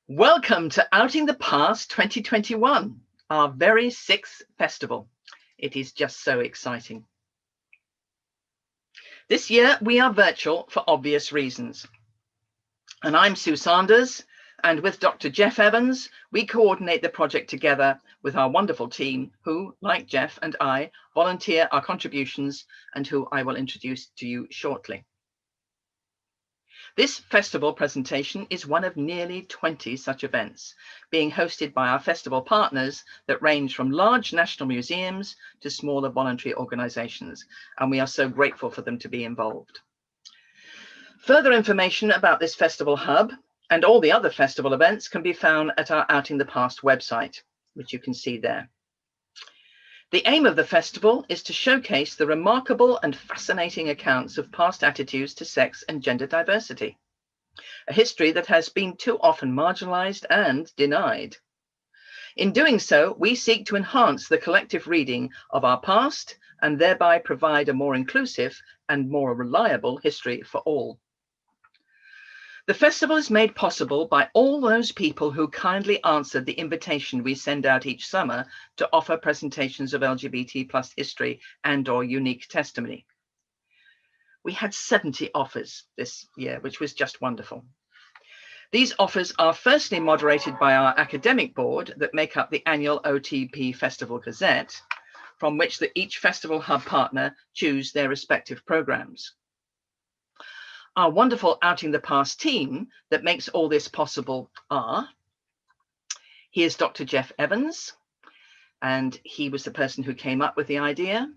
Welcome to Outing the Past 2021, our very sixth festival. It is just so exciting. This year we are virtual for obvious reasons. And I'm Sue Sanders, and with Dr. Jeff Evans, we coordinate the project together with our wonderful team who, like Jeff and I, volunteer our contributions and who I will introduce to you shortly. This festival presentation is one of nearly 20 such events being hosted by our festival partners that range from large national museums to smaller voluntary organizations, and we are so grateful for them to be involved. Further information about this festival hub and all the other festival events can be found at our Outing the Past website, which you can see there. The aim of the festival is to showcase the remarkable and fascinating accounts of past attitudes to sex and gender diversity, a history that has been too often marginalized and denied. In doing so, we seek to enhance the collective reading of our past and thereby provide a more inclusive and more reliable history for all. The festival is made possible by all those people who kindly answered the invitation we send out each summer to offer presentations of LGBT+ history and/or unique testimony. We had 70 offers this year, which was just wonderful. These offers are firstly moderated by our academic board that make up the annual OTP Festival Gazette, from which each Festival Hub partner choose their respective programs. Our wonderful Outing the Past team that makes all this possible are, here's Dr. Jeff Evans, and he was the person who came up with the idea.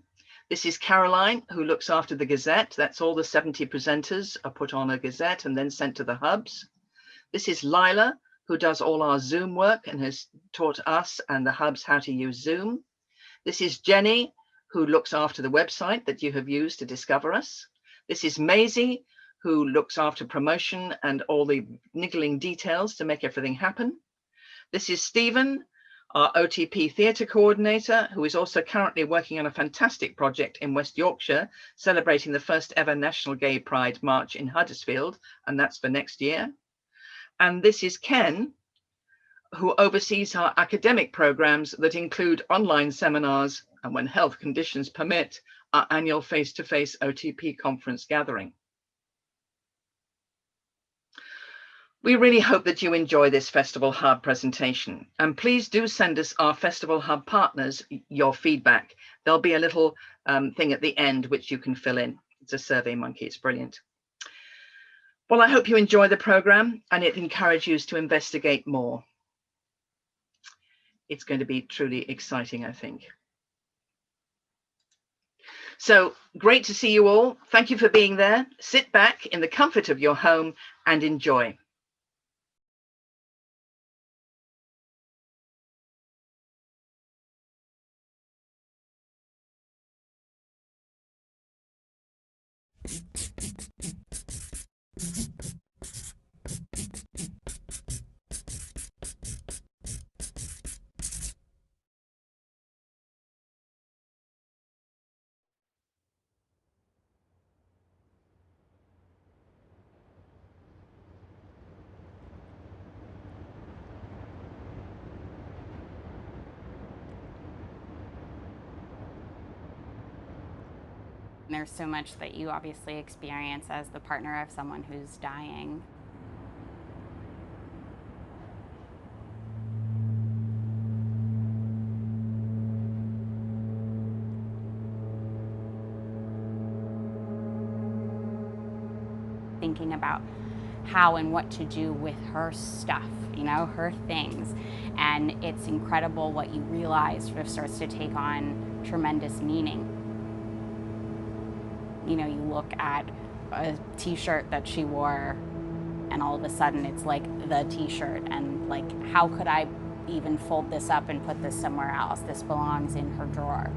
This is Caroline, who looks after the Gazette. That's all the 70 presenters are put on a Gazette and then sent to the hubs. This is Lila, who does all our Zoom work and has taught us and the hubs how to use Zoom. This is Jenny, who looks after the website that you have used to discover us. This is Maisie, who looks after promotion and all the niggling details to make everything happen. This is Stephen, our OTP theatre coordinator, who is also currently working on a fantastic project in West Yorkshire, celebrating the first ever National Gay Pride March in Huddersfield, and that's for next year. And this is Ken, who oversees our academic programs that include online seminars and, when health conditions permit, our annual face-to-face OTP conference gathering. We really hope that you enjoy this Festival Hub presentation, and please do send us, our Festival Hub partners, your feedback. There'll be a little thing at the end which you can fill in. It's a Survey Monkey, it's brilliant. Well, I hope you enjoy the program and it encourages you to investigate more. It's going to be truly exciting, I think. So great to see you all. Thank you for being there. Sit back in the comfort of your home and enjoy. There's so much that you obviously experience as the partner of someone who's dying. Thinking about how and what to do with her stuff, you know, her things. And it's incredible what you realize sort of starts to take on tremendous meaning. You know, you look at a t-shirt that she wore and all of a sudden it's like the t-shirt, and like, how could I even fold this up and put this somewhere else? This belongs in her drawer.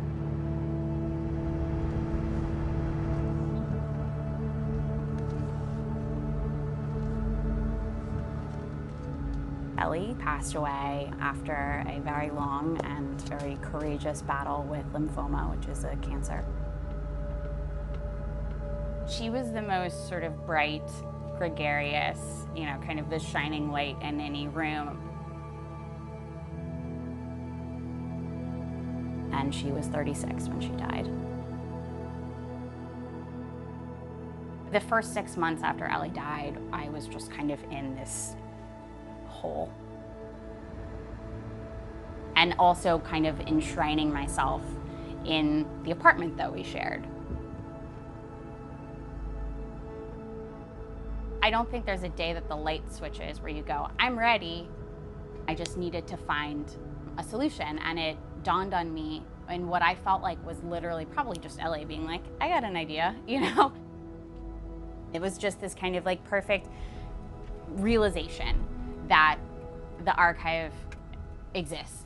Ellie passed away after a very long and very courageous battle with lymphoma, which is a cancer. She was the most sort of bright, gregarious, you know, kind of the shining light in any room. And she was 36 when she died. The first 6 months after Ellie died, I was just kind of in this hole. And also kind of enshrining myself in the apartment that we shared. I don't think there's a day that the light switches where you go, I'm ready. I just needed to find a solution, and it dawned on me in what I felt like was literally probably just Ellie being like, I got an idea, you know? It was just this kind of like perfect realization that the archive exists.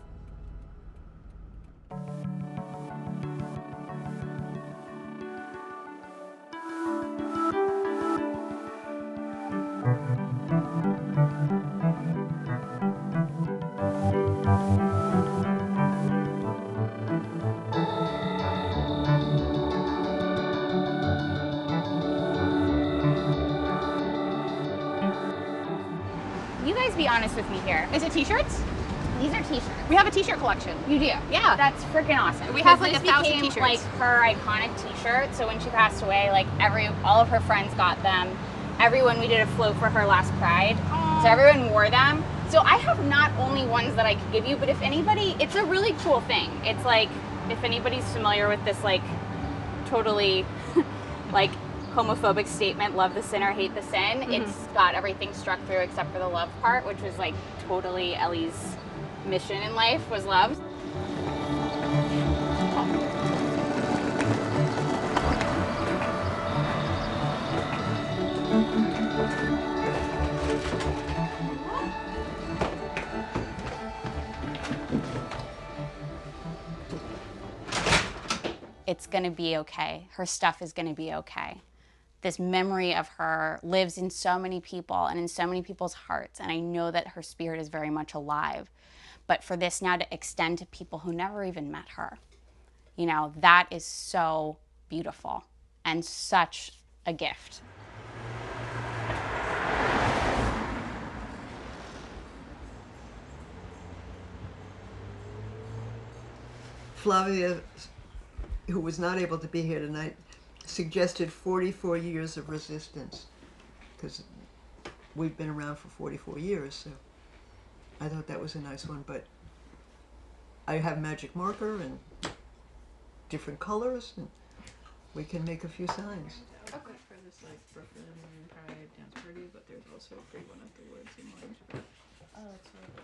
You guys be honest with me here. Is it t-shirts? These are t-shirts. We have a t-shirt collection. You do? Yeah. That's freaking awesome. We have like this 1,000 became, t-shirts. like her iconic t-shirt. So when she passed away, like all of her friends got them. Everyone, we did a float for her last Pride. Aww. So everyone wore them. So I have not only ones that I could give you, but if anybody, it's a really cool thing. It's like, if anybody's familiar with this like totally like homophobic statement, love the sin or hate the sin, it's got everything struck through except for the love part, which was like totally Ellie's mission in life was love. It's gonna be okay. Her stuff is gonna be okay. This memory of her lives in so many people and in so many people's hearts, and I know that her spirit is very much alive. But for this now to extend to people who never even met her, you know, that is so beautiful and such a gift. Flavia, who was not able to be here tonight, suggested 44 years of resistance, because we've been around for 44 years, so I thought that was a nice one. But I have magic marker and different colors, and we can make a few signs. Okay. For this like Brooklyn Pride dance party, but there's also a free one afterwards in Orange. Oh, that's right.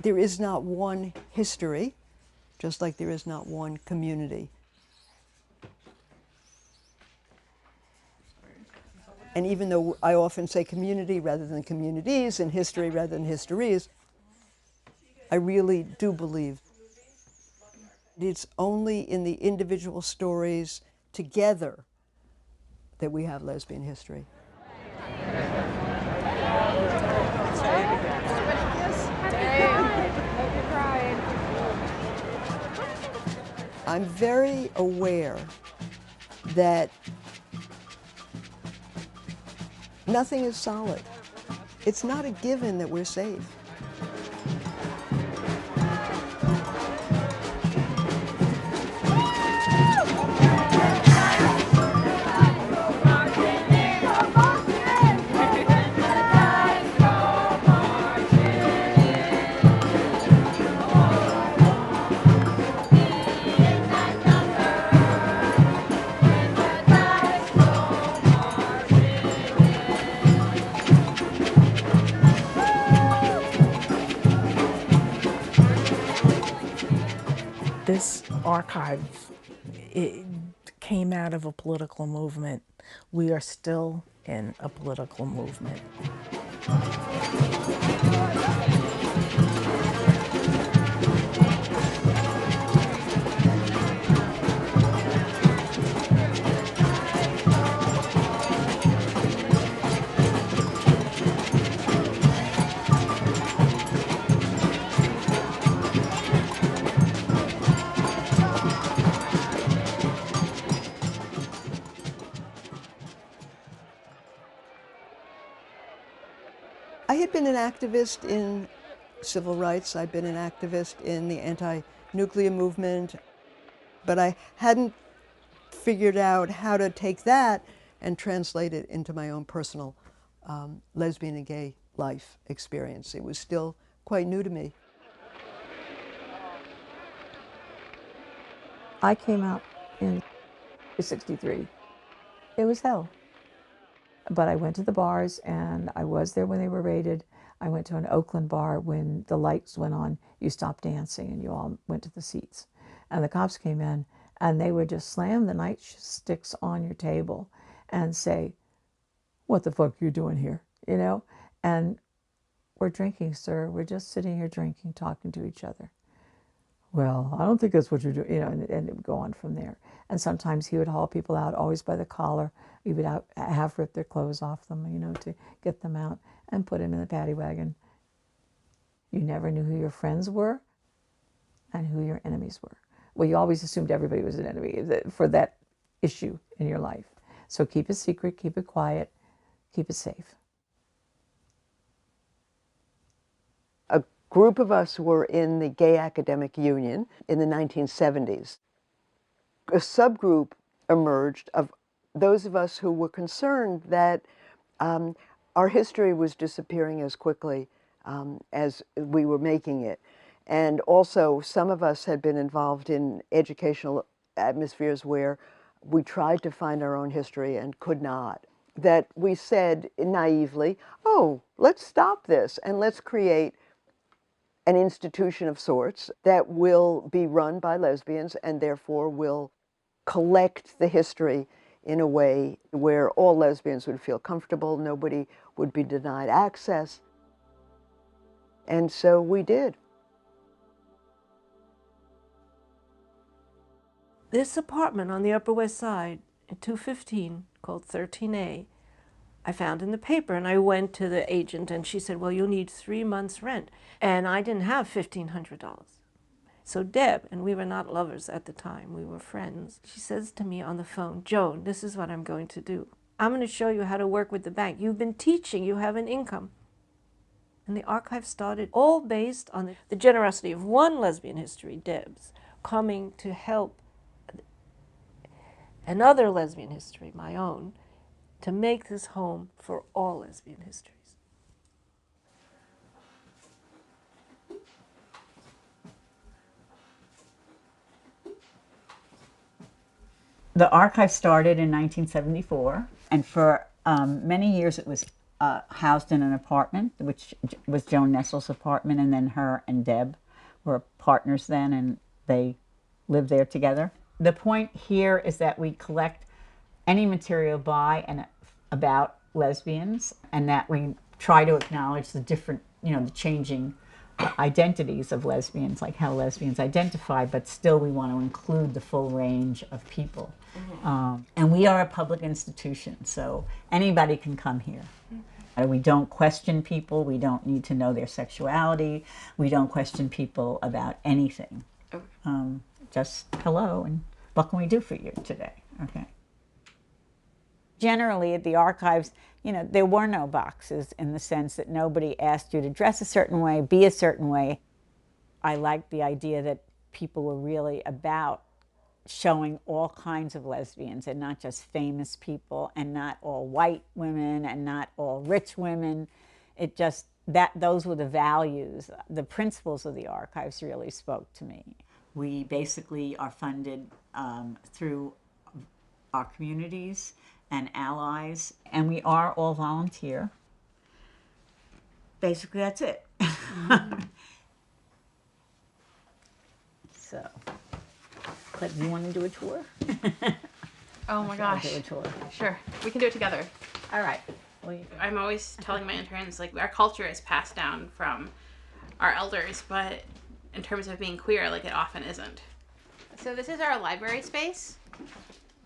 There is not one history, just like there is not one community. And even though I often say community rather than communities and history rather than histories, I really do believe it's only in the individual stories together that we have lesbian history. I'm very aware that nothing is solid. It's not a given that we're safe. This archive, it came out of a political movement. We are still in a political movement. I had been an activist in civil rights. I'd been an activist in the anti-nuclear movement, but I hadn't figured out how to take that and translate it into my own personal lesbian and gay life experience. It was still quite new to me. I came out in '63. It was hell. But I went to the bars, and I was there when they were raided. I went to an Oakland bar when the lights went on. You stopped dancing, and you all went to the seats. And the cops came in, and they would just slam the nightsticks on your table and say, "What the fuck are you doing here?" You know? And we're drinking, sir. We're just sitting here drinking, talking to each other. Well, I don't think that's what you're doing, you know, and it would go on from there. And sometimes he would haul people out, always by the collar. He would have ripped their clothes off them, you know, to get them out and put them in the paddy wagon. You never knew who your friends were and who your enemies were. Well, you always assumed everybody was an enemy for that issue in your life. So keep it secret, keep it quiet, keep it safe. A group of us were in the Gay Academic Union in the 1970s. A subgroup emerged of those of us who were concerned that our history was disappearing as quickly as we were making it. And also, some of us had been involved in educational atmospheres where we tried to find our own history and could not. That we said naively, oh, let's stop this and let's create an institution of sorts that will be run by lesbians and therefore will collect the history in a way where all lesbians would feel comfortable, nobody would be denied access. And so we did. This apartment on the Upper West Side in 215 called 13A, I found in the paper, and I went to the agent and she said, well, you'll need 3 months rent. And I didn't have $1,500. So Deb, and we were not lovers at the time, we were friends, she says to me on the phone, Joan, this is what I'm going to do. I'm going to show you how to work with the bank. You've been teaching, you have an income. And the archive started all based on the generosity of one lesbian history, Deb's, coming to help another lesbian history, my own, to make this home for all lesbian histories. The archive started in 1974, and for many years it was housed in an apartment, which was Joan Nessel's apartment, and then her and Deb were partners then, and they lived there together. The point here is that we collect any material by and about lesbians, and that we try to acknowledge the different, you know, the changing identities of lesbians, like how lesbians identify, but still we want to include the full range of people. Mm-hmm. And we are a public institution, so anybody can come here. Mm-hmm. We don't question people. We don't need to know their sexuality. We don't question people about anything. Okay. Just hello, and what can we do for you today? Okay. Generally, at the archives, you know, there were no boxes in the sense that nobody asked you to dress a certain way, be a certain way. I liked the idea that people were really about showing all kinds of lesbians and not just famous people and not all white women and not all rich women. It just, those were the values. The principles of the archives really spoke to me. We basically are funded through our communities and allies, and we are all volunteer. Basically, that's it. Mm-hmm. So, but you want to do a tour? Oh my gosh. Do a tour. Sure, we can do it together. All right. I'm always telling my interns, like, our culture is passed down from our elders, but in terms of being queer, like, it often isn't. So this is our library space.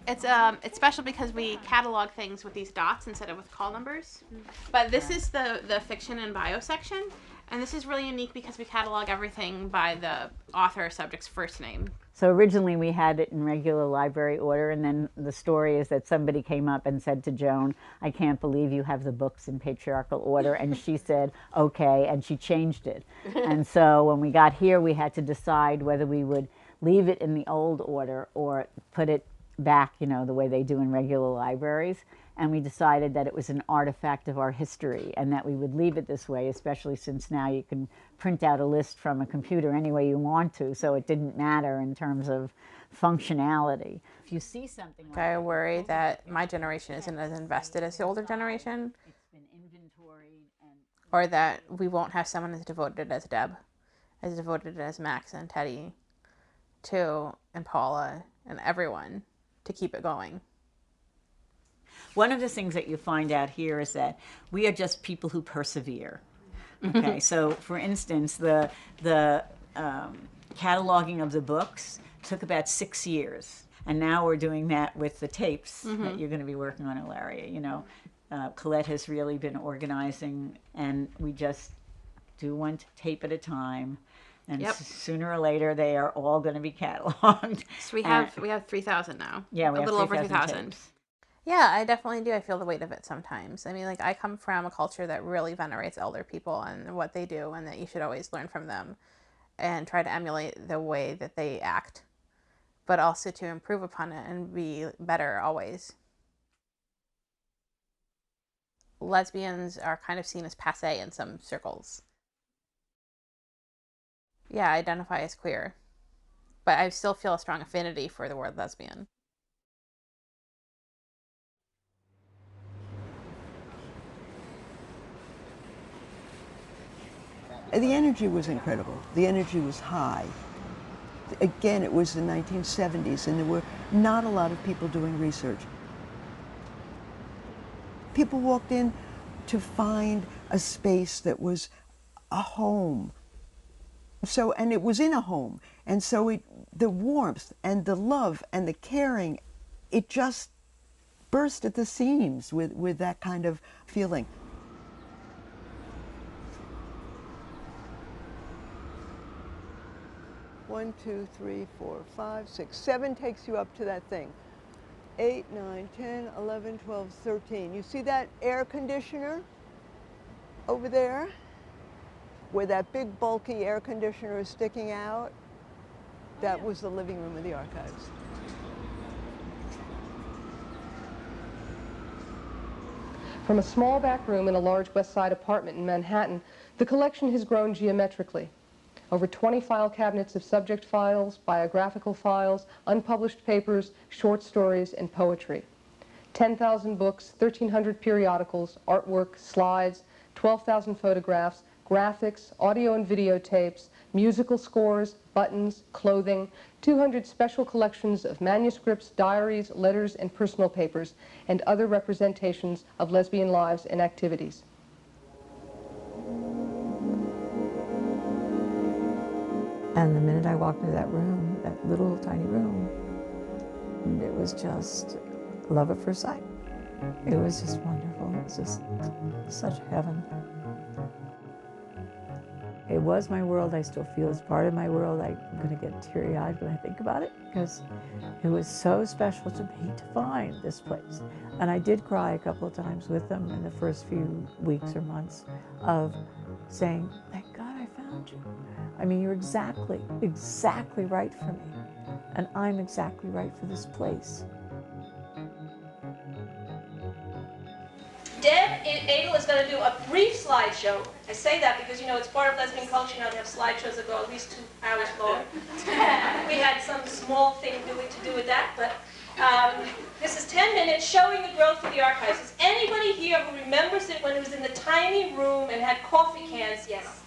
It's special because we catalog things with these dots instead of with call numbers. But this is the fiction and bio section, and this is really unique because we catalog everything by the author or subject's first name. So originally we had it in regular library order, and then the story is that somebody came up and said to Joan, "I can't believe you have the books in patriarchal order," and she said, "Okay," and she changed it. And so when we got here, we had to decide whether we would leave it in the old order or put it back, you know, the way they do in regular libraries. And we decided that it was an artifact of our history and that we would leave it this way, especially since now you can print out a list from a computer any way you want to, so it didn't matter in terms of functionality. If you see something like I worry that my generation isn't as invested as the older generation, or that we won't have someone as devoted as Deb, as devoted as Max and Teddy, and Paula, and everyone, to keep it going. One of the things that you find out here is that we are just people who persevere. Okay, so for instance, the cataloging of the books took about 6 years, and now we're doing that with the tapes that you're going to be working on, Ilaria. You know, Colette has really been organizing, and we just do one tape at a time. And sooner or later, they are all going to be cataloged. So we have 3,000 now. Yeah, we have a little over 3,000. tapes. Yeah, I definitely do. I feel the weight of it sometimes. I mean, like, I come from a culture that really venerates elder people and what they do, and that you should always learn from them and try to emulate the way that they act, but also to improve upon it and be better always. Lesbians are kind of seen as passé in some circles. Yeah, I identify as queer, but I still feel a strong affinity for the word lesbian. The energy was incredible. The energy was high. Again, it was the 1970s, and there were not a lot of people doing research. People walked in to find a space that was a home. So, and it was in a home, and so the warmth and the love and the caring, it just burst at the seams with that kind of feeling. One, two, three, 4, 5, 6, 7 takes you up to that thing. 8, 9, 10, 11, 12, 13. You see that air conditioner over there? Where that big bulky air conditioner is sticking out? That was the living room of the archives. From a small back room in a large West Side apartment in Manhattan, the collection has grown geometrically. Over 20 file cabinets of subject files, biographical files, unpublished papers, short stories, and poetry. 10,000 books, 1,300 periodicals, artwork, slides, 12,000 photographs, graphics, audio and videotapes, musical scores, buttons, clothing, 200 special collections of manuscripts, diaries, letters, and personal papers, and other representations of lesbian lives and activities. And the minute I walked into that room, that little tiny room, it was just love at first sight. It was just wonderful. It was just such heaven. It was my world. I still feel it's part of my world. I'm going to get teary-eyed when I think about it because it was so special to me to find this place. And I did cry a couple of times with them in the first few weeks or months of saying, thank God I found you. I mean, you're exactly right for me. And I'm exactly right for this place. Deb Adel is going to do a brief slideshow. I say that because, you know, it's part of lesbian culture now to have slideshows that go at least 2 hours long. We had some small thing to do with that, but this is 10 minutes showing the growth of the archives. Is anybody here who remembers it when it was in the tiny room and had coffee cans? Yes.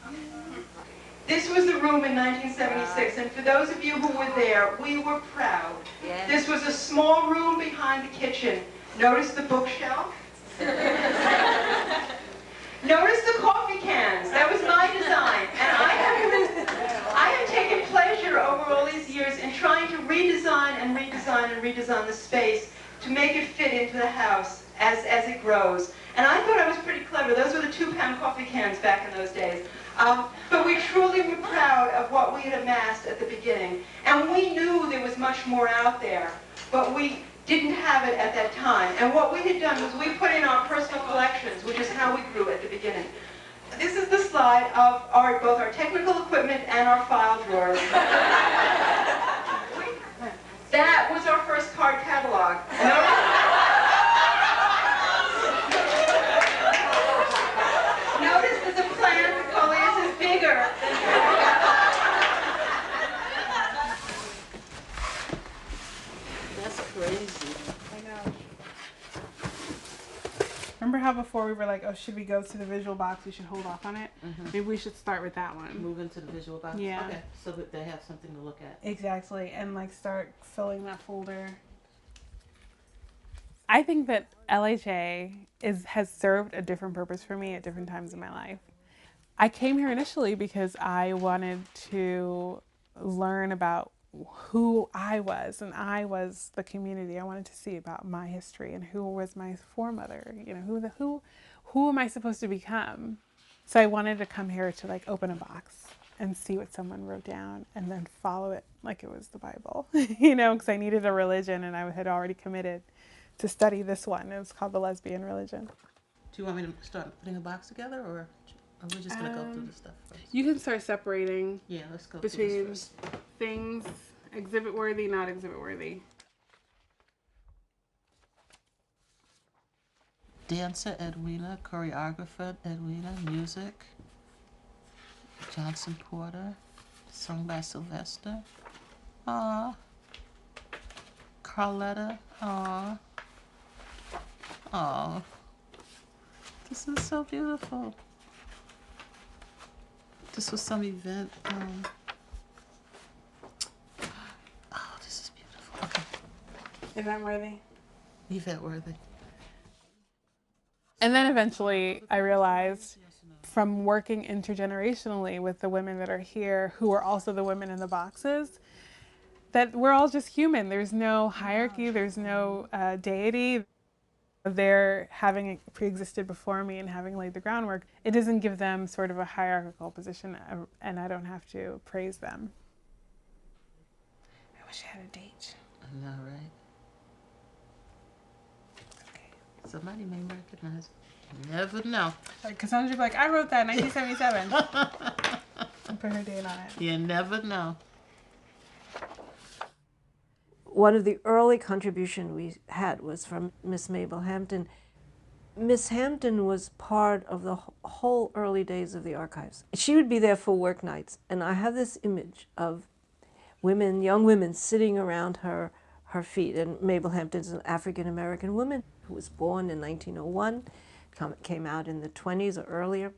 This was the room in 1976, and for those of you who were there, we were proud. Yeah. This was a small room behind the kitchen. Notice the bookshelf? Notice the coffee cans. That was my design. And I have taken pleasure over all these years in trying to redesign and redesign and redesign the space And I thought I was pretty clever. Those were the 2-pound coffee cans back in those days. But we truly were proud of what we had amassed at the beginning. And we knew there was much more out there, but we didn't have it at that time. And what we had done was we put in our personal collections, which is how we grew at the beginning. This is the slide of both our technical equipment and our file drawers. That was our first card catalog. Notice that the plant, the coleus, is bigger. That's crazy. I know. Remember how before we were like, oh, should we go to the visual box? We should hold off on it. Maybe we should start with that one. Move into the visual box? Yeah. Okay, so that they have something to look at. Exactly, and like start filling that folder. I think that LHA has served a different purpose for me at different times in my life. I came here initially because I wanted to learn about who I was, and I was the community. I wanted to see about my history and who was my foremother. You know, who am I supposed to become? So I wanted to come here to like open a box and see what someone wrote down and then follow it like it was the Bible. You know, because I needed a religion and I had already committed to study this one. It was called the Lesbian religion. Do you want me to start putting a box together, or are we just going to go through the stuff first? You can start separating. Yeah, let's go between through this first. Things exhibit worthy, not exhibit worthy. Dancer Edwina, choreographer Edwina, music Johnson Porter, sung by Sylvester. Aww. Carletta, aww. Aww. This is so beautiful. This was some event. Oh, this is beautiful. Okay. Event worthy. Event worthy. And then eventually I realized from working intergenerationally with the women that are here, who are also the women in the boxes, that we're all just human. There's no hierarchy, there's no deity. They're having pre-existed before me and having laid the groundwork. It doesn't give them sort of a hierarchical position, and I don't have to praise them. I wish I had a date. I know, right? Okay. Somebody may recognize it. You never know. Like Cassandra would be like, I wrote that in 1977. And put her date on it. You never know. One of the early contributions we had was from Miss Mabel Hampton. Miss Hampton was part of the whole early days of the archives. She would be there for work nights, and I have this image of women, young women, sitting around her feet. And Mabel Hampton's an African-American woman who was born in 1901, came out in the 20s or earlier.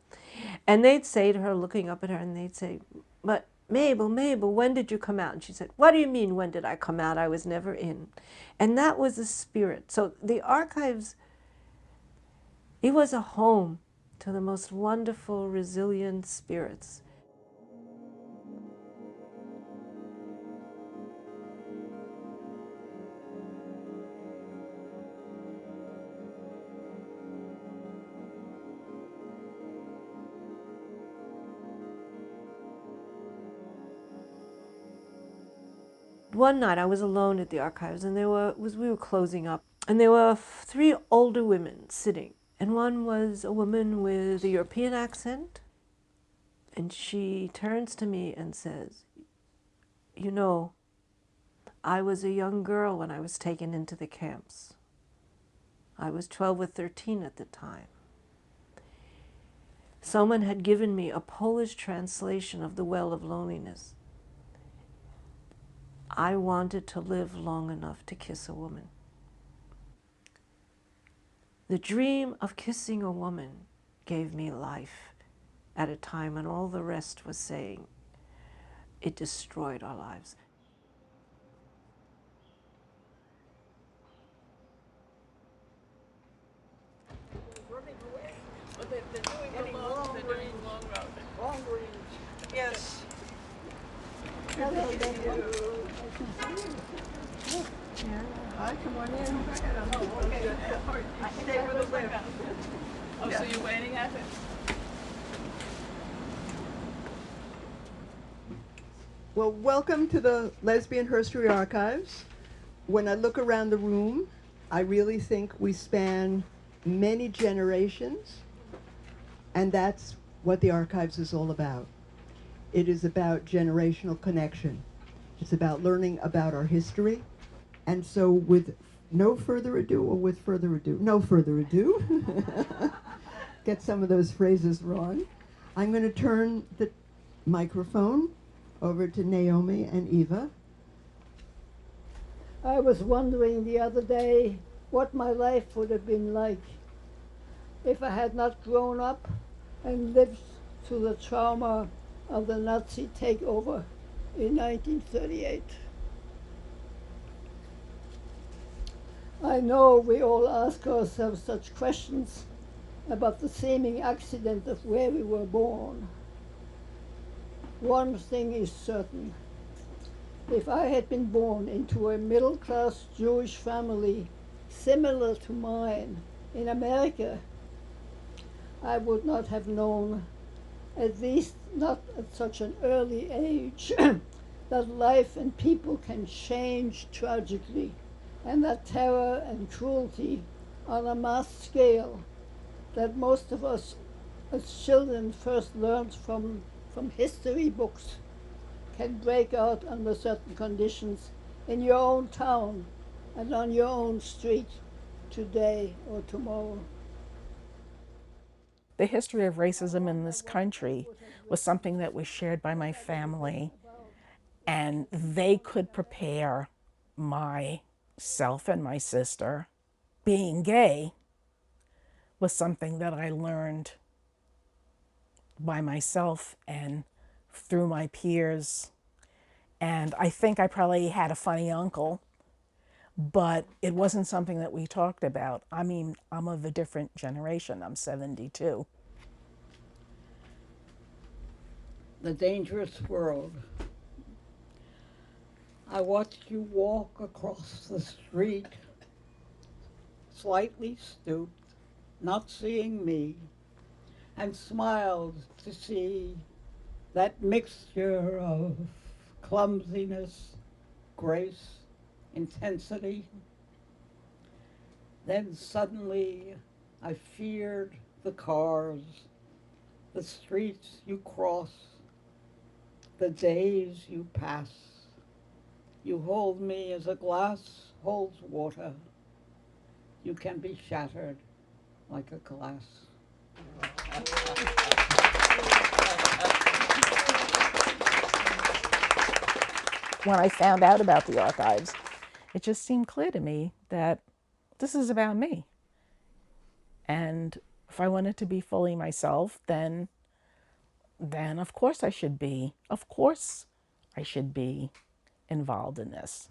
And they'd say to her, looking up at her, and they'd say, but Mabel, when did you come out? And she said, what do you mean, when did I come out? I was never in. And that was the spirit. So the archives, it was a home to the most wonderful, resilient spirits. One night I was alone at the archives, and we were closing up, and there were 3 older women sitting, and one was a woman with a European accent, and she turns to me and says, you know, I was a young girl when I was taken into the camps. I was 12 or 13 at the time. Someone had given me a Polish translation of The Well of Loneliness. I wanted to live long enough to kiss a woman. The dream of kissing a woman gave me life at a time when all the rest was saying it destroyed our lives. Yes. Hi, come on in. Oh, okay. Stay for the lift. Oh, so you're waiting at it? Well, welcome to the Lesbian Herstory Archives. When I look around the room, I really think we span many generations, and that's what the archives is all about. It is about generational connection. It's about learning about our history. And so with no further ado, or with further ado, no further ado, get some of those phrases wrong, I'm going to turn the microphone over to Naomi and Eva. I was wondering the other day what my life would have been like if I had not grown up and lived through the trauma of the Nazi takeover in 1938. I know we all ask ourselves such questions about the seeming accident of where we were born. One thing is certain. If I had been born into a middle-class Jewish family similar to mine in America, I would not have known, at least not at such an early age, that life and people can change tragically, and that terror and cruelty on a mass scale that most of us as children first learned from history books can break out under certain conditions in your own town and on your own street today or tomorrow. The history of racism in this country was something that was shared by my family, and they could prepare myself and my sister. Being gay was something that I learned by myself and through my peers. And I think I probably had a funny uncle, but it wasn't something that we talked about. I mean, I'm of a different generation. I'm 72. The dangerous world. I watched you walk across the street, slightly stooped, not seeing me, and smiled to see that mixture of clumsiness, grace, intensity. Then suddenly I feared the cars, the streets you cross, the days you pass. You hold me as a glass holds water. You can be shattered like a glass. When I found out about the archives, it just seemed clear to me that this is about me. And if I wanted to be fully myself, then of course I should be involved in this.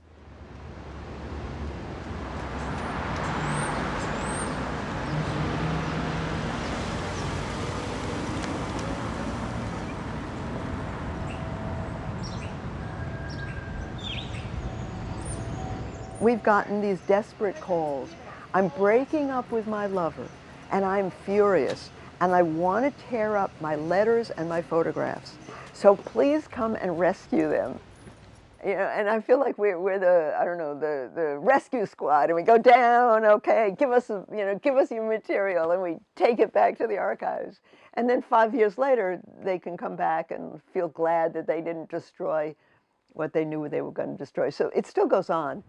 We've gotten these desperate calls. I'm breaking up with my lover, and I'm furious, and I want to tear up my letters and my photographs. So please come and rescue them. You know, and I feel like we're the, I don't know, the rescue squad, and we go down, okay, give us your material, and we take it back to the archives. And then 5 years later, they can come back and feel glad that they didn't destroy what they knew they were going to destroy. So it still goes on.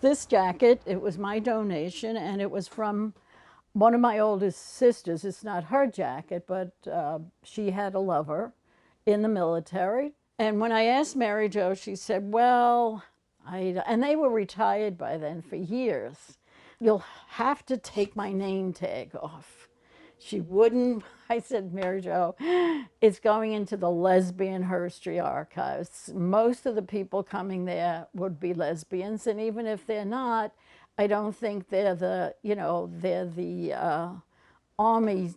This jacket, it was my donation, and it was from one of my oldest sisters. It's not her jacket, but she had a lover in the military. And when I asked Mary Jo, she said, well, and they were retired by then for years. You'll have to take my name tag off. She wouldn't. I said, Mary Jo, it's going into the Lesbian Herstory Archives. Most of the people coming there would be lesbians, and even if they're not, I don't think they're the army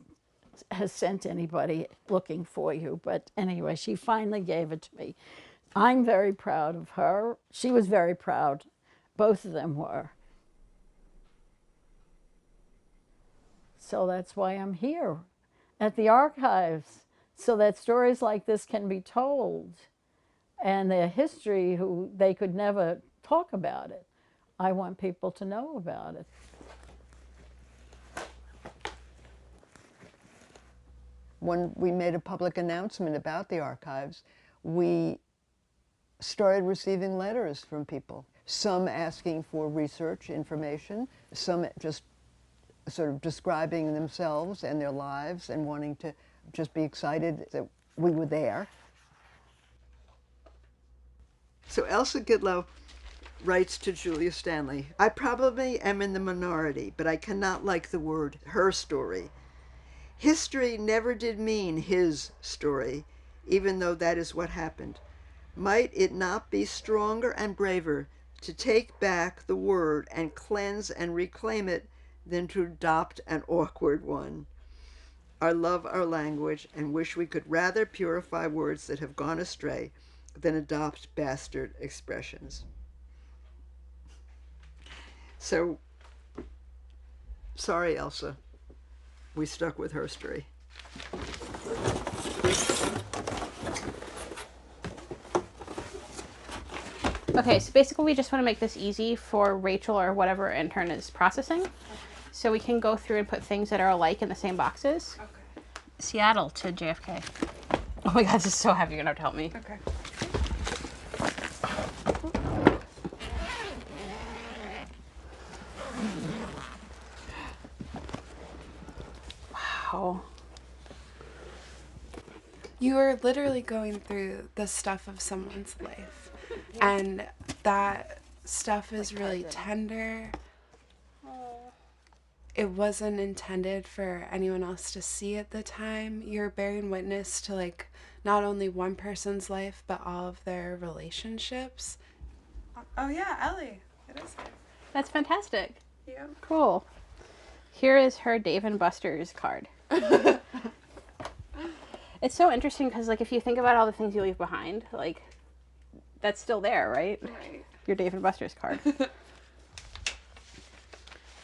has sent anybody looking for you. But anyway, she finally gave it to me. I'm very proud of her. She was very proud. Both of them were. So that's why I'm here at the archives, so that stories like this can be told, and their history, who they could never talk about it. I want people to know about it. When we made a public announcement about the archives, we started receiving letters from people, some asking for research information, some just sort of describing themselves and their lives and wanting to just be excited that we were there. So Elsa Gidlow writes to Julia Stanley, I probably am in the minority, but I cannot like the word her story. History never did mean his story, even though that is what happened. Might it not be stronger and braver to take back the word and cleanse and reclaim it than to adopt an awkward one? I love our language and wish we could rather purify words that have gone astray than adopt bastard expressions. So, sorry, Elsa. We stuck with herstory. Okay, so basically we just want to make this easy for Rachel or whatever intern is processing. So we can go through and put things that are alike in the same boxes. Okay. Seattle to JFK. Oh my god, this is so heavy. You're going to have to help me. Okay. Wow. You are literally going through the stuff of someone's life. And that stuff is really tender. It wasn't intended for anyone else to see at the time. You're bearing witness to like not only one person's life, but all of their relationships. Oh yeah, Ellie. It is her. That's fantastic. Yeah. Cool. Here is her Dave & Buster's card. It's so interesting because like if you think about all the things you leave behind, like that's still there, right? Right. Your Dave & Buster's card.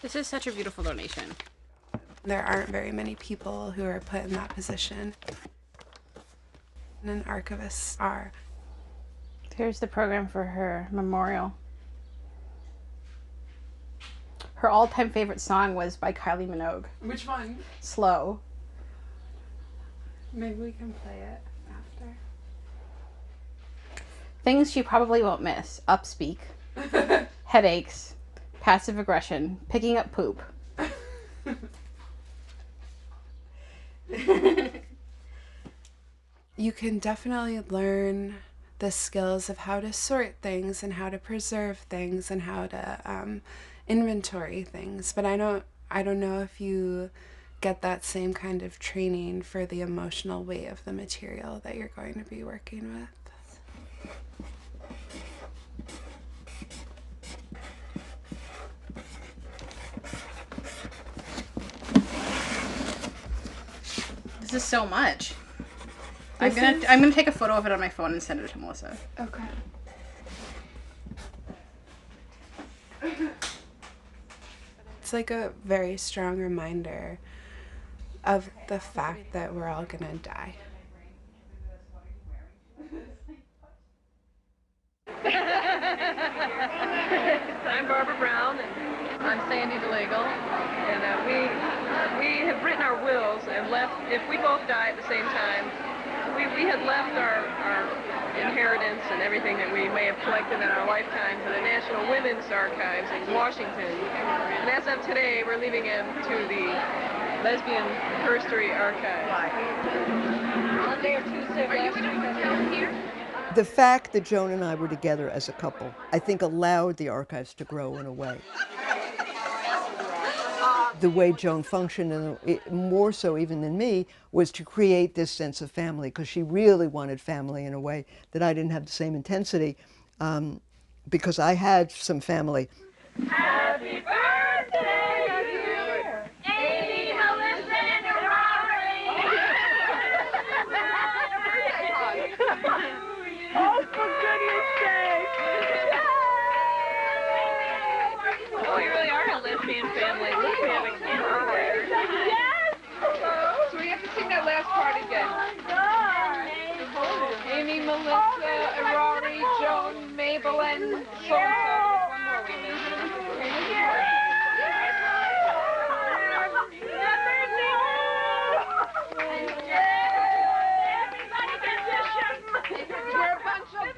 This is such a beautiful donation. There aren't very many people who are put in that position. And archivists are. Here's the program for her memorial. Her all-time favorite song was by Kylie Minogue. Which one? Slow. Maybe we can play it after. Things she probably won't miss. Upspeak. Headaches. Passive aggression. Picking up poop. You can definitely learn the skills of how to sort things and how to preserve things and how to inventory things. But I don't know if you get that same kind of training for the emotional weight of the material that you're going to be working with. This is so much. I'm gonna take a photo of it on my phone and send it to Melissa. Okay. It's like a very strong reminder of the fact that we're all gonna die. I'm Barbara Brown, and I'm Sandy DeLagle, and we have written our wills and left, if we both die at the same time, we had left our inheritance and everything that we may have collected in our lifetimes in the National Women's Archives in Washington. And as of today, we're leaving them to the Lesbian Herstory Archives. Monday or Tuesday of last week, here. The fact that Joan and I were together as a couple, I think allowed the archives to grow in a way. The way Joan functioned, and more so even than me, was to create this sense of family, because she really wanted family in a way that I didn't have the same intensity, because I had some family. Happy birthday, dear Amy Melissa. Melissa, Rory, Joan, Mabel, and so-and-so. One more we missed. We're a bunch of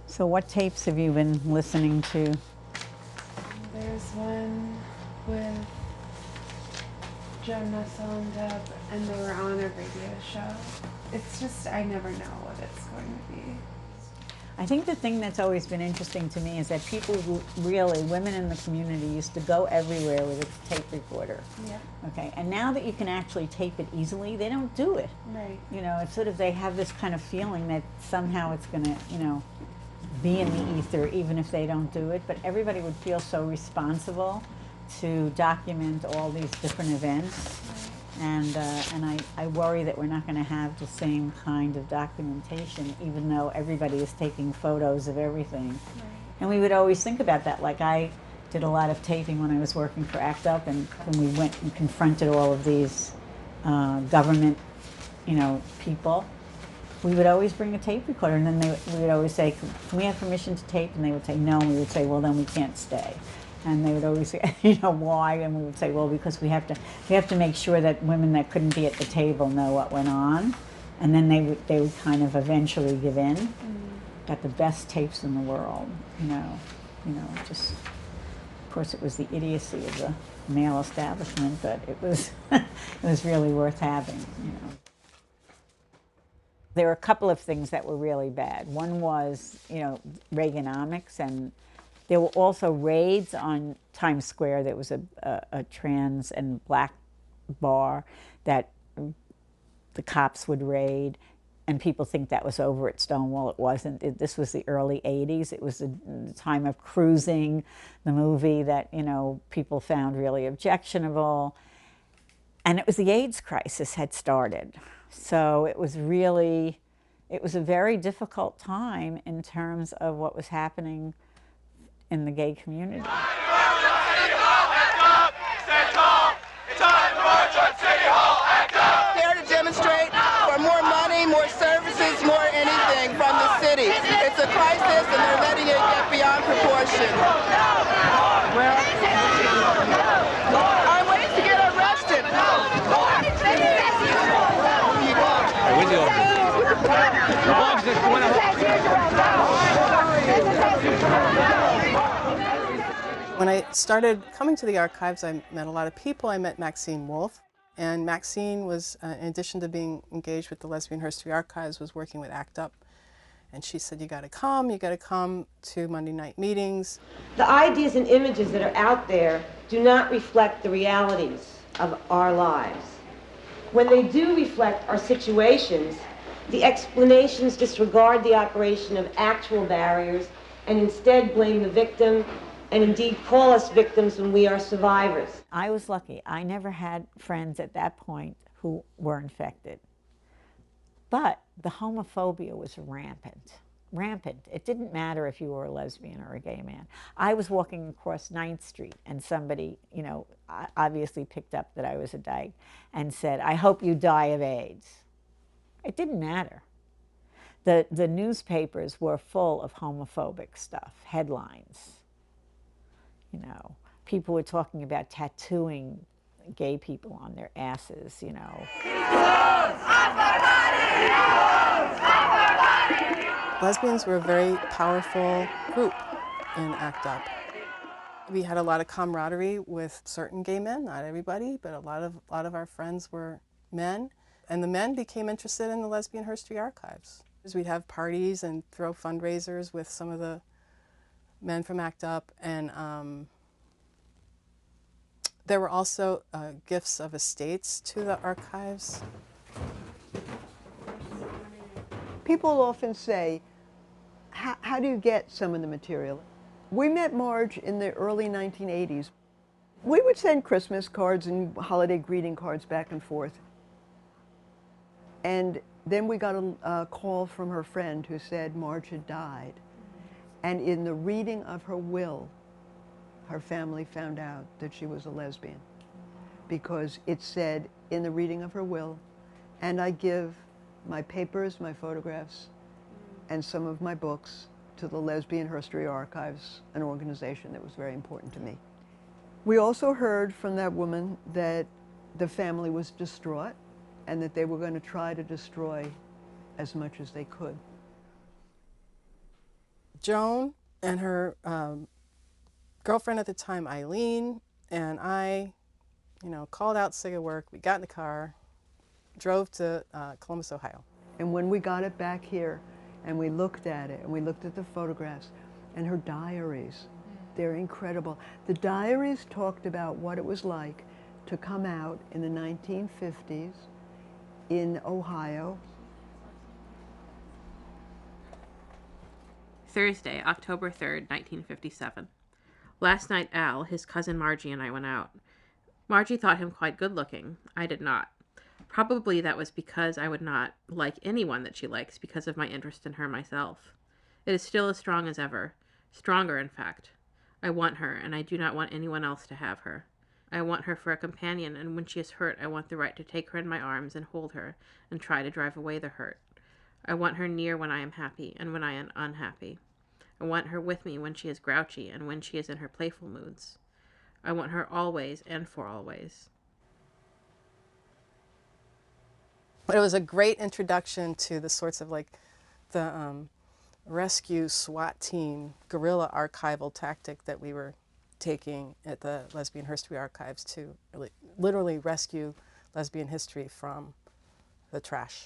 So what tapes have you been listening to? There's one with Joan Nessel and Deb, and they were on a radio show. It's just, I never know what it's going to be. I think the thing that's always been interesting to me is that people who really, women in the community used to go everywhere with a tape recorder. Yeah. Okay, and now that you can actually tape it easily, they don't do it. Right. You know, it's sort of, they have this kind of feeling that somehow it's gonna, you know, be in the ether even if they don't do it, but everybody would feel so responsible to document all these different events. And I worry that we're not going to have the same kind of documentation, even though everybody is taking photos of everything. Right. And we would always think about that. Like, I did a lot of taping when I was working for ACT UP, and when we went and confronted all of these government, you know, people, we would always bring a tape recorder, and then we would always say, can we have permission to tape? And they would say no, and we would say, well, then we can't stay. And they would always say, you know, why? And we would say, well, because we have to make sure that women that couldn't be at the table know what went on. And then they would kind of eventually give in. Mm-hmm. Got the best tapes in the world, you know, just, of course it was the idiocy of the male establishment, but it was, it was really worth having, you know. There were a couple of things that were really bad. One was, you know, Reaganomics, and there were also raids on Times Square. There was a trans and black bar that the cops would raid, and people think that was over at Stonewall. It wasn't. This was the early 80s. It was the time of Cruising, the movie that, you know, people found really objectionable. And it was the AIDS crisis had started. So it was really, it was a very difficult time in terms of what was happening in the gay community. Here to demonstrate for more money, more services, more anything from the city. It's a crisis and they're letting it get beyond proportion. Well, our ways to get arrested. Where's the When I started coming to the archives, I met a lot of people. I met Maxine Wolf, and Maxine was, in addition to being engaged with the Lesbian Herstory Archives, was working with ACT UP. And she said, you got to come to Monday night meetings. The ideas and images that are out there do not reflect the realities of our lives. When they do reflect our situations, the explanations disregard the operation of actual barriers and instead blame the victim and indeed call us victims when we are survivors. I was lucky. I never had friends at that point who were infected. But the homophobia was rampant, rampant. It didn't matter if you were a lesbian or a gay man. I was walking across 9th Street and somebody, you know, obviously picked up that I was a dyke and said, I hope you die of AIDS. It didn't matter. The newspapers were full of homophobic stuff, headlines. You know, people were talking about tattooing gay people on their asses, you know. Lesbians were a very powerful group in ACT UP. We had a lot of camaraderie with certain gay men, not everybody, but a lot of our friends were men. And the men became interested in the Lesbian Herstory Archives. We'd have parties and throw fundraisers with some of the men from ACT UP, and there were also gifts of estates to the archives. People often say, how do you get some of the material? We met Marge in the early 1980s. We would send Christmas cards and holiday greeting cards back and forth. And Then we got a call from her friend who said Marge had died. And in the reading of her will, her family found out that she was a lesbian, because it said in the reading of her will, and I give my papers, my photographs, and some of my books to the Lesbian Herstory Archives, an organization that was very important to me. We also heard from that woman that the family was distraught and that they were going to try to destroy as much as they could. Joan and her girlfriend at the time, Eileen, and I, called out sick of work. We got in the car, drove to Columbus, Ohio. And when we got it back here and we looked at it and we looked at the photographs and her diaries, they're incredible. The diaries talked about what it was like to come out in the 1950s in Ohio. Thursday, October 3rd, 1957. Last night Al, his cousin Margie, and I went out. Margie thought him quite good-looking. I did not. Probably that was because I would not like anyone that she likes because of my interest in her myself. It is still as strong as ever. Stronger, in fact. I want her, and I do not want anyone else to have her. I want her for a companion, and when she is hurt, I want the right to take her in my arms and hold her and try to drive away the hurt. I want her near when I am happy and when I am unhappy. I want her with me when she is grouchy and when she is in her playful moods. I want her always and for always. But it was a great introduction to the sorts of the rescue SWAT team guerrilla archival tactic that we were taking at the Lesbian Herstory Archives to literally rescue lesbian history from the trash.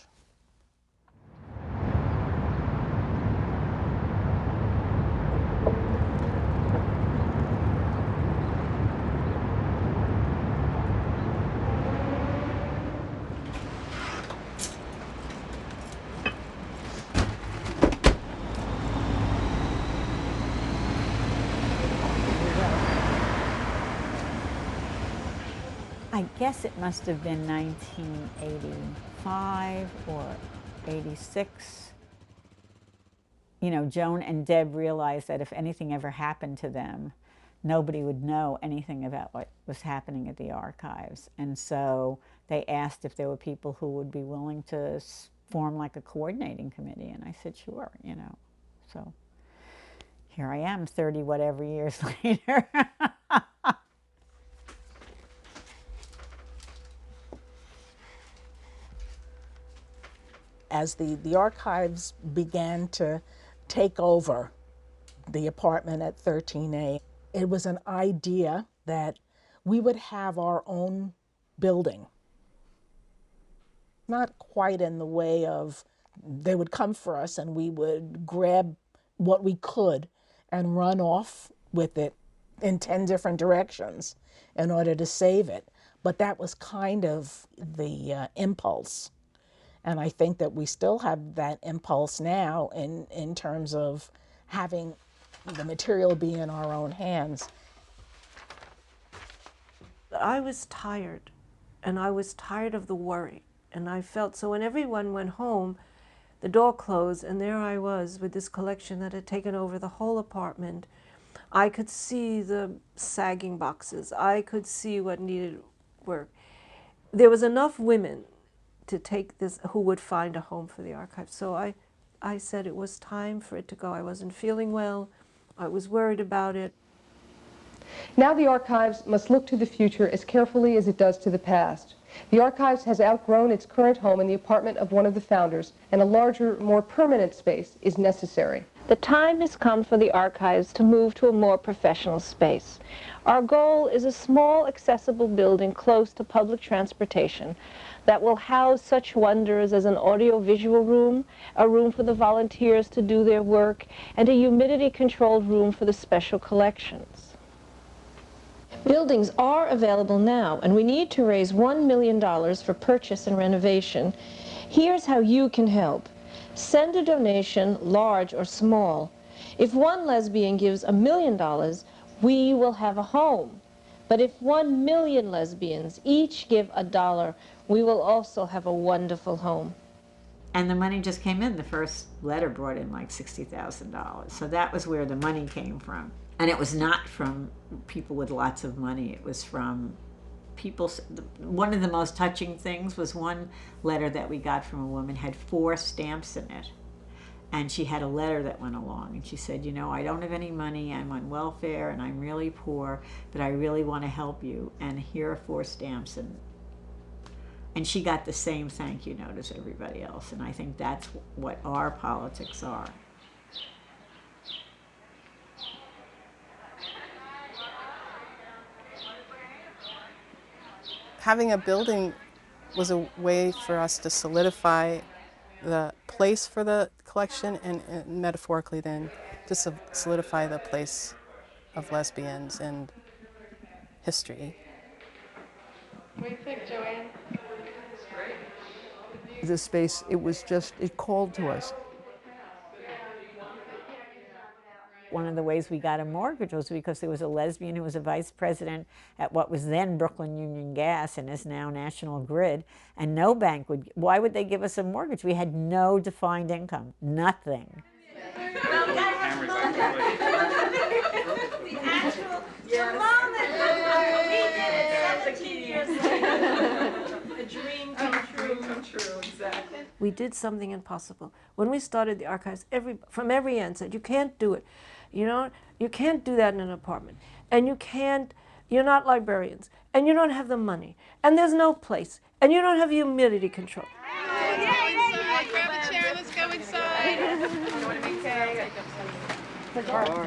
I guess it must have been 1985 or 86. Joan and Deb realized that if anything ever happened to them, nobody would know anything about what was happening at the archives. And so they asked if there were people who would be willing to form like a coordinating committee. And I said, sure, So here I am 30 whatever years later. As the archives began to take over the apartment at 13A, it was an idea that we would have our own building. Not quite in the way of they would come for us and we would grab what we could and run off with it in 10 different directions in order to save it. But that was kind of the impulse. And I think that we still have that impulse now in terms of having the material be in our own hands. I was tired, and I was tired of the worry. And I felt, so when everyone went home, the door closed, and there I was with this collection that had taken over the whole apartment. I could see the sagging boxes. I could see what needed work. There was enough women to take this, who would find a home for the archive. So I said it was time for it to go. I wasn't feeling well. I was worried about it. Now the archives must look to the future as carefully as it does to the past. The archives has outgrown its current home in the apartment of one of the founders, and a larger, more permanent space is necessary. The time has come for the archives to move to a more professional space. Our goal is a small, accessible building close to public transportation that will house such wonders as an audio-visual room, a room for the volunteers to do their work, and a humidity-controlled room for the special collections. Buildings are available now, and we need to raise $1 million for purchase and renovation. Here's how you can help. Send a donation, large or small. If one lesbian gives $1 million, we will have a home. But if 1 million lesbians each give $1, we will also have a wonderful home. And the money just came in. The first letter brought in like $60,000. So that was where the money came from. And it was not from people with lots of money. It was from people. One of the most touching things was one letter that we got from a woman had 4 stamps in it. And she had a letter that went along, and she said, you know, I don't have any money, I'm on welfare, and I'm really poor, but I really want to help you, and here are 4 stamps. And she got the same thank you note as everybody else, and I think that's what our politics are. Having a building was a way for us to solidify the place for the collection and metaphorically then to solidify the place of lesbians and history. What do you think, Joanne? It's great. This space, it called to us. One of the ways we got a mortgage was because there was a lesbian who was a vice president at what was then Brooklyn Union Gas and is now National Grid, and no bank would, why would they give us a mortgage? We had no defined income, nothing. A dream come true, exactly. We did something impossible. When we started the archives, from every end said, you can't do it. You can't do that in an apartment. And you're not librarians. And you don't have the money. And there's no place. And you don't have humidity control. Grab a chair, let's go inside.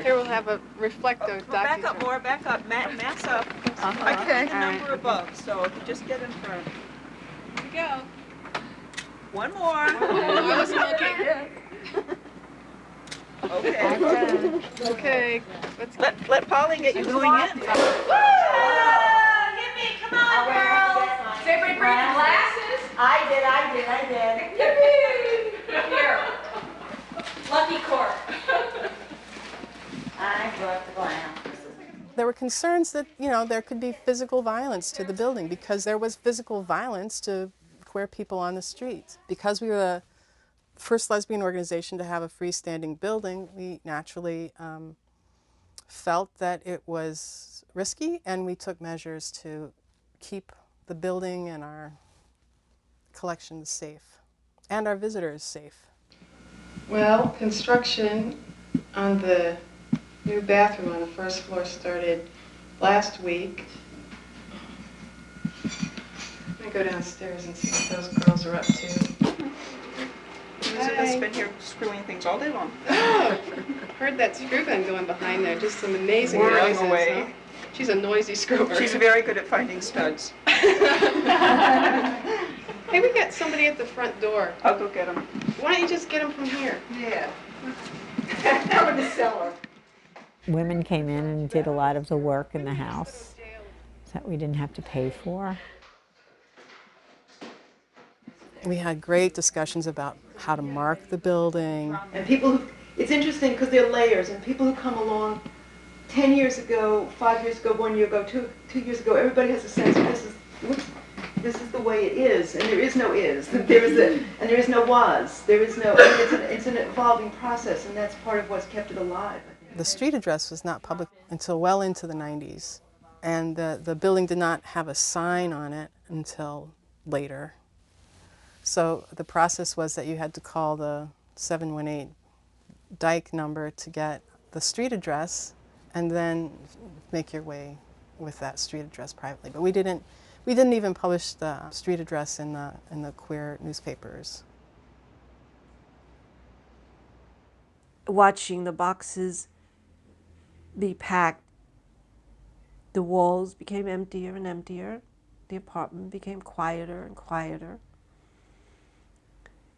Here we'll have a reflector. Back up more, back up, mass up. I can see the number above, so if you just get in front. Here we go. One more. I was looking. Okay. Okay. Let Polly get you going in. Come on, girls. Does everybody bring their glasses? I did. Here. Lucky Corp. I brought the glass. There were concerns that, there could be physical violence to the building because there was physical violence to queer people on the streets. Because we were the first lesbian organization to have a freestanding building, we naturally felt that it was risky, and we took measures to keep the building and our collections safe, and our visitors safe. Well, construction on the new bathroom on the first floor started last week. I'm going to go downstairs and see what those girls are up to. Elizabeth's been here screwing things all day long. Oh, heard that screw gun going behind there. Just some amazing noises. Huh? She's a noisy screwer. She's very good at finding studs. Hey, we got somebody at the front door. I'll go get them. Why don't you just get them from here? Yeah. I'm in the cellar. Women came in and did a lot of the work in the house that we didn't have to pay for. We had great discussions about how to mark the building. And people who, it's interesting because there are layers, and people who come along 10 years ago, 5 years ago, 1 year ago, two years ago, everybody has a sense of this is the way it is, and there is no is. And there is no was. There is no, it's an evolving process, and that's part of what's kept it alive. The street address was not public until well into the 90s, and the building did not have a sign on it until later. So the process was that you had to call the 718 Dyke number to get the street address, and then make your way with that street address privately. But we didn't even publish the street address in the queer newspapers. Watching the boxes be packed, the walls became emptier and emptier. The apartment became quieter and quieter.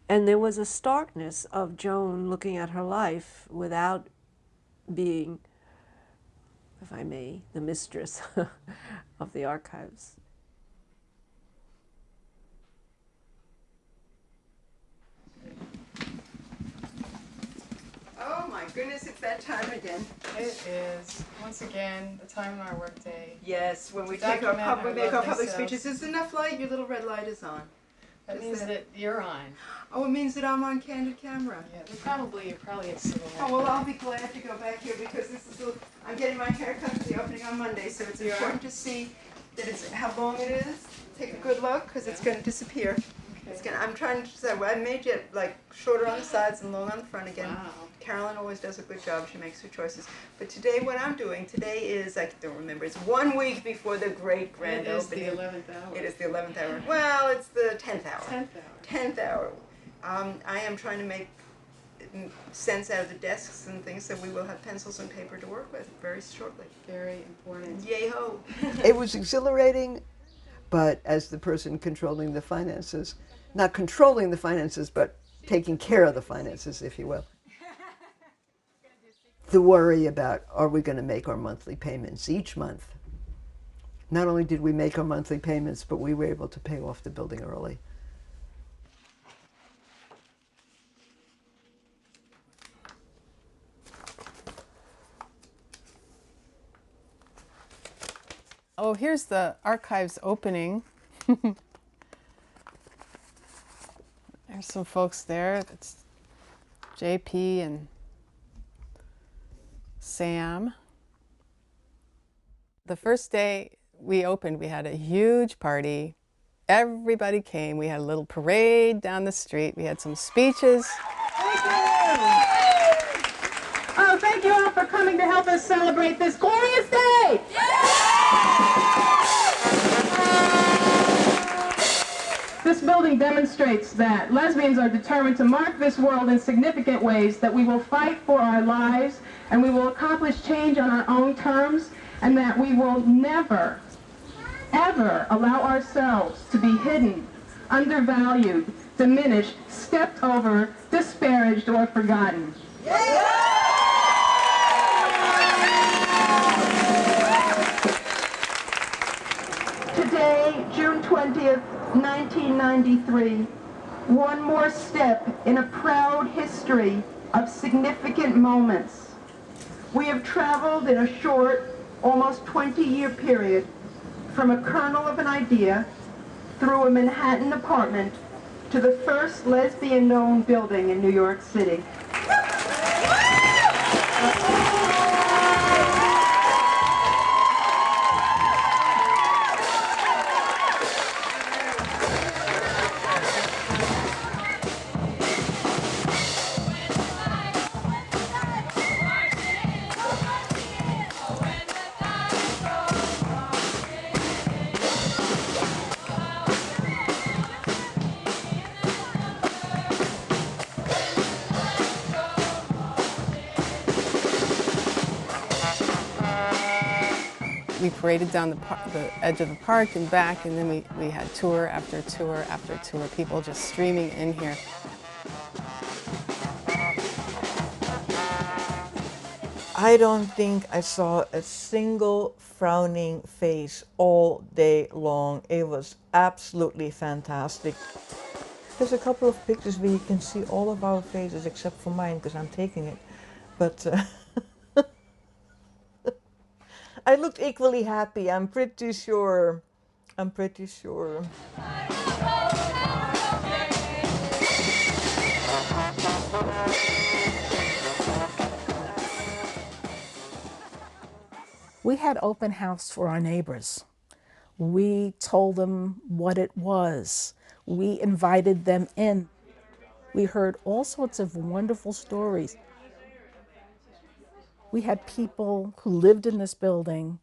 And there was a starkness of Joan looking at her life without being, if I may, the mistress of the archives. Oh my goodness, it's that time again. It is, once again, the time of our workday. Yes, when we make our public speeches. Is enough light? Your little red light is on. That means that you're on. Oh, it means that I'm on candid camera. Yeah, you're probably at civil rights. Oh, well, I'll be glad to go back here because this is I'm getting my hair cut for the opening on Monday, so it's important to see that it's how long it is. Take a good look because it's going to disappear. I'm trying to decide. Well, I made it like shorter on the sides and long on the front again. Wow. Carolyn always does a good job. She makes her choices. But today, what I'm doing today is I don't remember. It's 1 week before the great grand opening. It is the 11th hour. It is the 11th hour. Well, it's the 10th hour. 10th hour. 10th hour. I am trying to make sense out of the desks and things, so we will have pencils and paper to work with very shortly. Very important. Yay ho! It was exhilarating, but as the person controlling the finances, not controlling the finances, but taking care of the finances, if you will. The worry about, are we going to make our monthly payments each month? Not only did we make our monthly payments, but we were able to pay off the building early. Oh, here's the archives opening. There's some folks there. That's JP and Sam. The first day we opened, we had a huge party. Everybody came. We had a little parade down the street. We had some speeches. Thank you. Oh, thank you all for coming to help us celebrate this glorious day. This building demonstrates that lesbians are determined to mark this world in significant ways, that we will fight for our lives and we will accomplish change on our own terms, and that we will never, ever allow ourselves to be hidden, undervalued, diminished, stepped over, disparaged, or forgotten. Today, June 20th, 1993, one more step in a proud history of significant moments. We have traveled in a short, almost 20-year period from a kernel of an idea through a Manhattan apartment to the first lesbian-known building in New York City. We paraded down the edge of the park and back, and then we had tour after tour after tour, people just streaming in here. I don't think I saw a single frowning face all day long. It was absolutely fantastic. There's a couple of pictures where you can see all of our faces except for mine because I'm taking it. But I looked equally happy, I'm pretty sure. I'm pretty sure. We had open house for our neighbors. We told them what it was. We invited them in. We heard all sorts of wonderful stories. We had people who lived in this building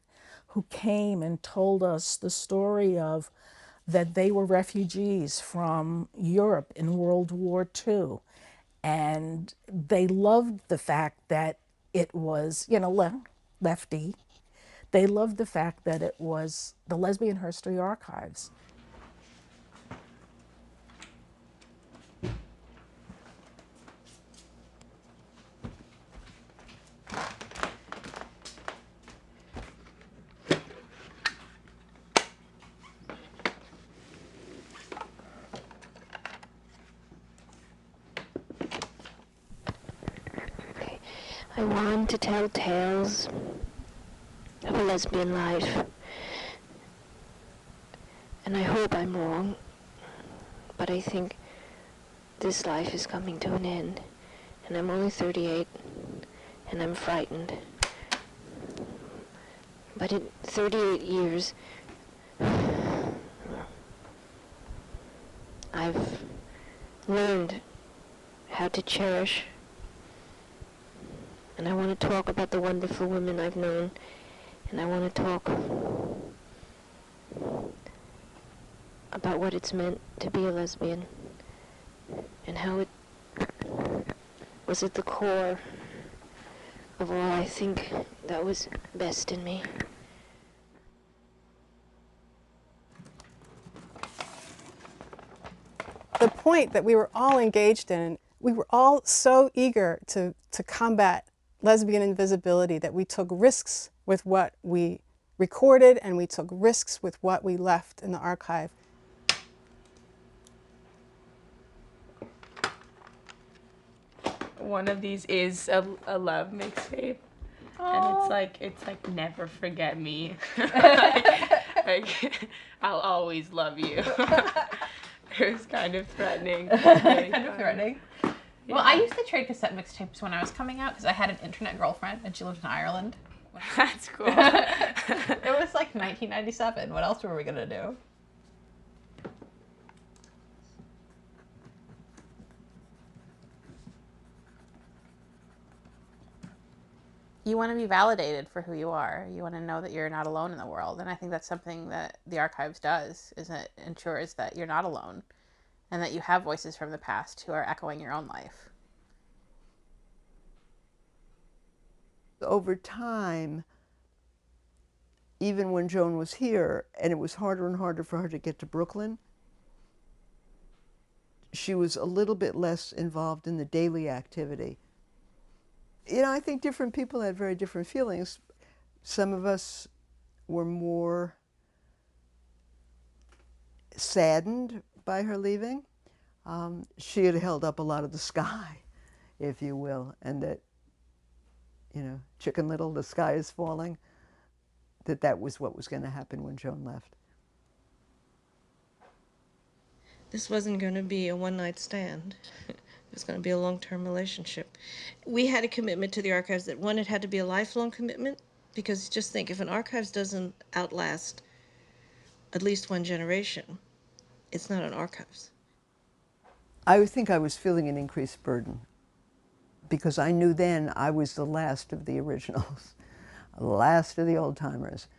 who came and told us the story of that they were refugees from Europe in World War II. And they loved the fact that it was, you know, lefty. They loved the fact that it was the Lesbian Herstory Archives. I want to tell tales of a lesbian life, and I hope I'm wrong, but I think this life is coming to an end, and I'm only 38, and I'm frightened. But in 38 years, I've learned how to cherish, and I want to talk about the wonderful women I've known, and I want to talk about what it's meant to be a lesbian, and how it was at the core of all I think that was best in me. The point that we were all engaged in, we were all so eager to combat lesbian invisibility that we took risks with what we recorded and we took risks with what we left in the archive. One of these is a love mixtape. And it's like never forget me. like, I'll always love you. It was kind of threatening. Kind of threatening. Yeah. Well, I used to trade cassette mixtapes when I was coming out because I had an internet girlfriend and she lived in Ireland. That's cool. It was like 1997. What else were we gonna do? You want to be validated for who you are. You want to know that you're not alone in the world. And I think that's something that the archives does, is it ensures that you're not alone and that you have voices from the past who are echoing your own life. Over time, even when Joan was here, and it was harder and harder for her to get to Brooklyn, she was a little bit less involved in the daily activity. You know, I think different people had very different feelings. Some of us were more saddened by her leaving. She had held up a lot of the sky, if you will, and that, you know, Chicken Little, the sky is falling, that was what was going to happen when Joan left. This wasn't going to be a one-night stand. It was going to be a long-term relationship. We had a commitment to the archives that, one, it had to be a lifelong commitment, because just think, if an archives doesn't outlast at least one generation, it's not an archives. I think I was feeling an increased burden, because I knew then I was the last of the originals, the last of the old-timers.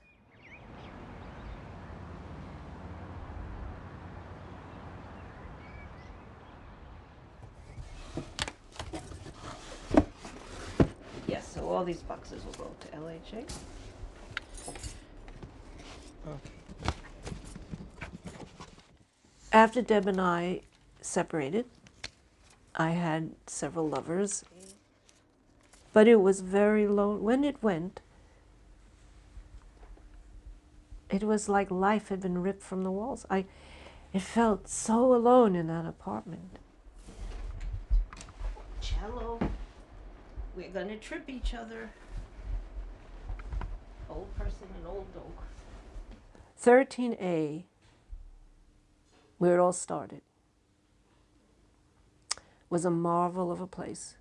Yes, so all these boxes will go to LHA. Okay. After Deb and I separated, I had several lovers, but it was very lonely. When it went, it was like life had been ripped from the walls. It felt so alone in that apartment. Cello. We're going to trip each other. Old person and old dog. 13A, where it all started, was a marvel of a place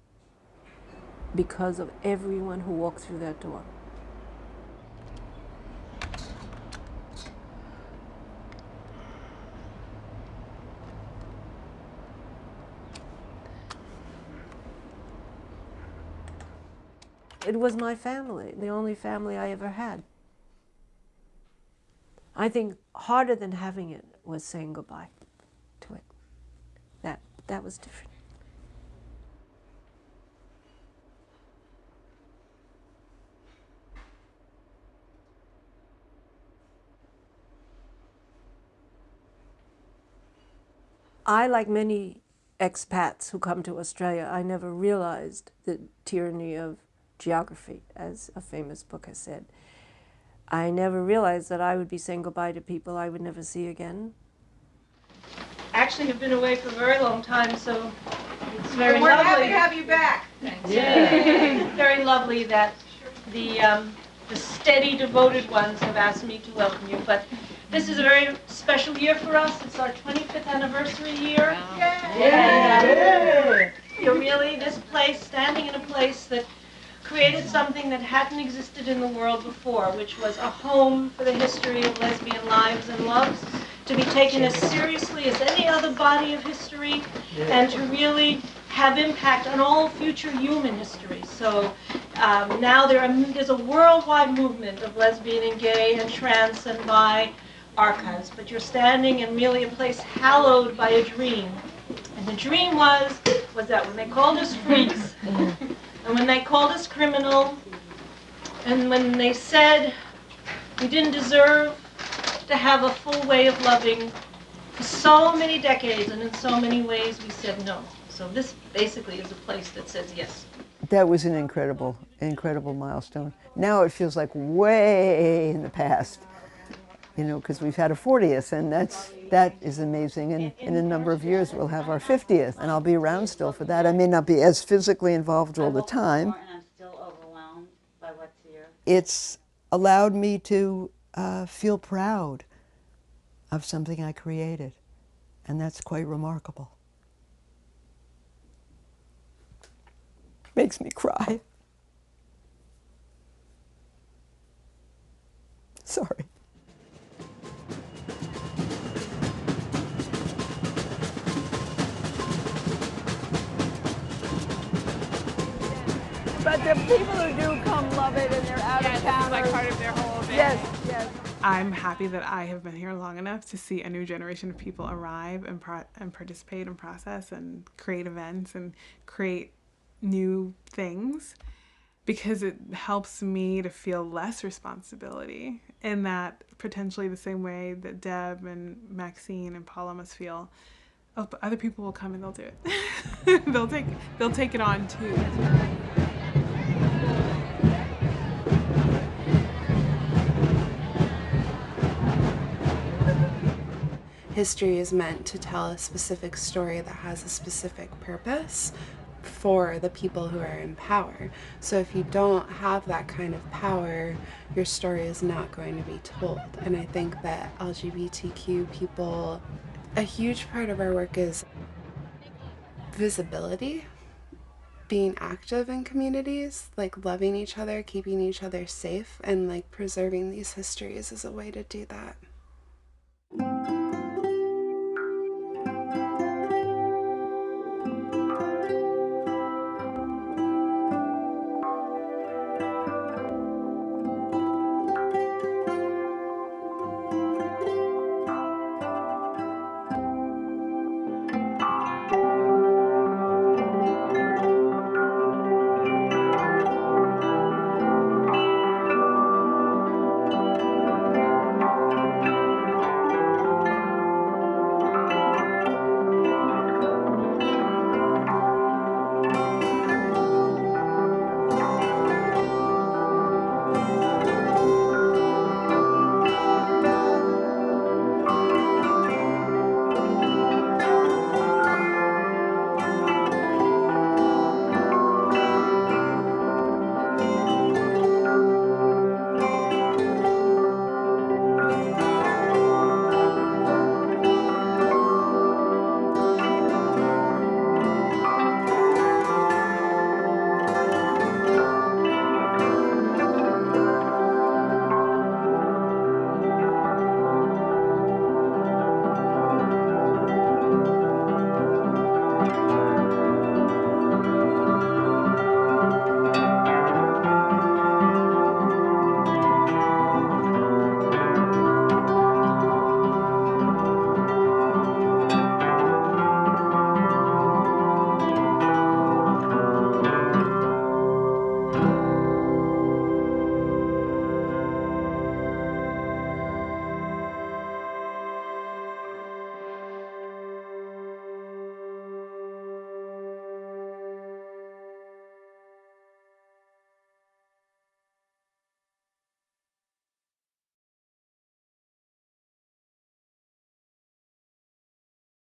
because of everyone who walked through that door. It was my family, the only family I ever had. I think harder than having it was saying goodbye to it. That was different. I, like many expats who come to Australia, I never realized the tyranny of geography, as a famous book has said. I never realized that I would be saying goodbye to people I would never see again. Actually, have been away for a very long time, so it's very We're lovely. happy to have you back. Yeah. Very lovely that the the steady, devoted ones have asked me to welcome you. But this is a very special year for us. It's our 25th anniversary year. And you're really this place, standing in a place that created something that hadn't existed in the world before, which was a home for the history of lesbian lives and loves, to be taken as seriously as any other body of history, and to really have impact on all future human history. So now there's a worldwide movement of lesbian and gay and trans and bi archives, but you're standing in really a place hallowed by a dream. And the dream was that when they called us freaks, and when they called us criminal, and when they said we didn't deserve to have a full way of loving, for so many decades and in so many ways we said no. So this basically is a place that says yes. That was an incredible, incredible milestone. Now it feels like way in the past, you know, because we've had a 40th, and that is amazing. And in a number of years we'll have our 50th, and I'll be around still for that. I may not be as physically involved all the time. It's allowed me to feel proud of something I created, and that's quite remarkable. Makes me cry. Sorry. But the people who do come love it, and they're out of town. It's like part of their whole thing. Yes, yes. I'm happy that I have been here long enough to see a new generation of people arrive and participate and process and create events and create new things, because it helps me to feel less responsibility in that potentially the same way that Deb and Maxine and Paula must feel, oh, but other people will come and they'll do it. they'll take it on too. History is meant to tell a specific story that has a specific purpose for the people who are in power. So if you don't have that kind of power, your story is not going to be told. And I think that LGBTQ people, a huge part of our work is visibility, being active in communities, like loving each other, keeping each other safe, and like preserving these histories is a way to do that.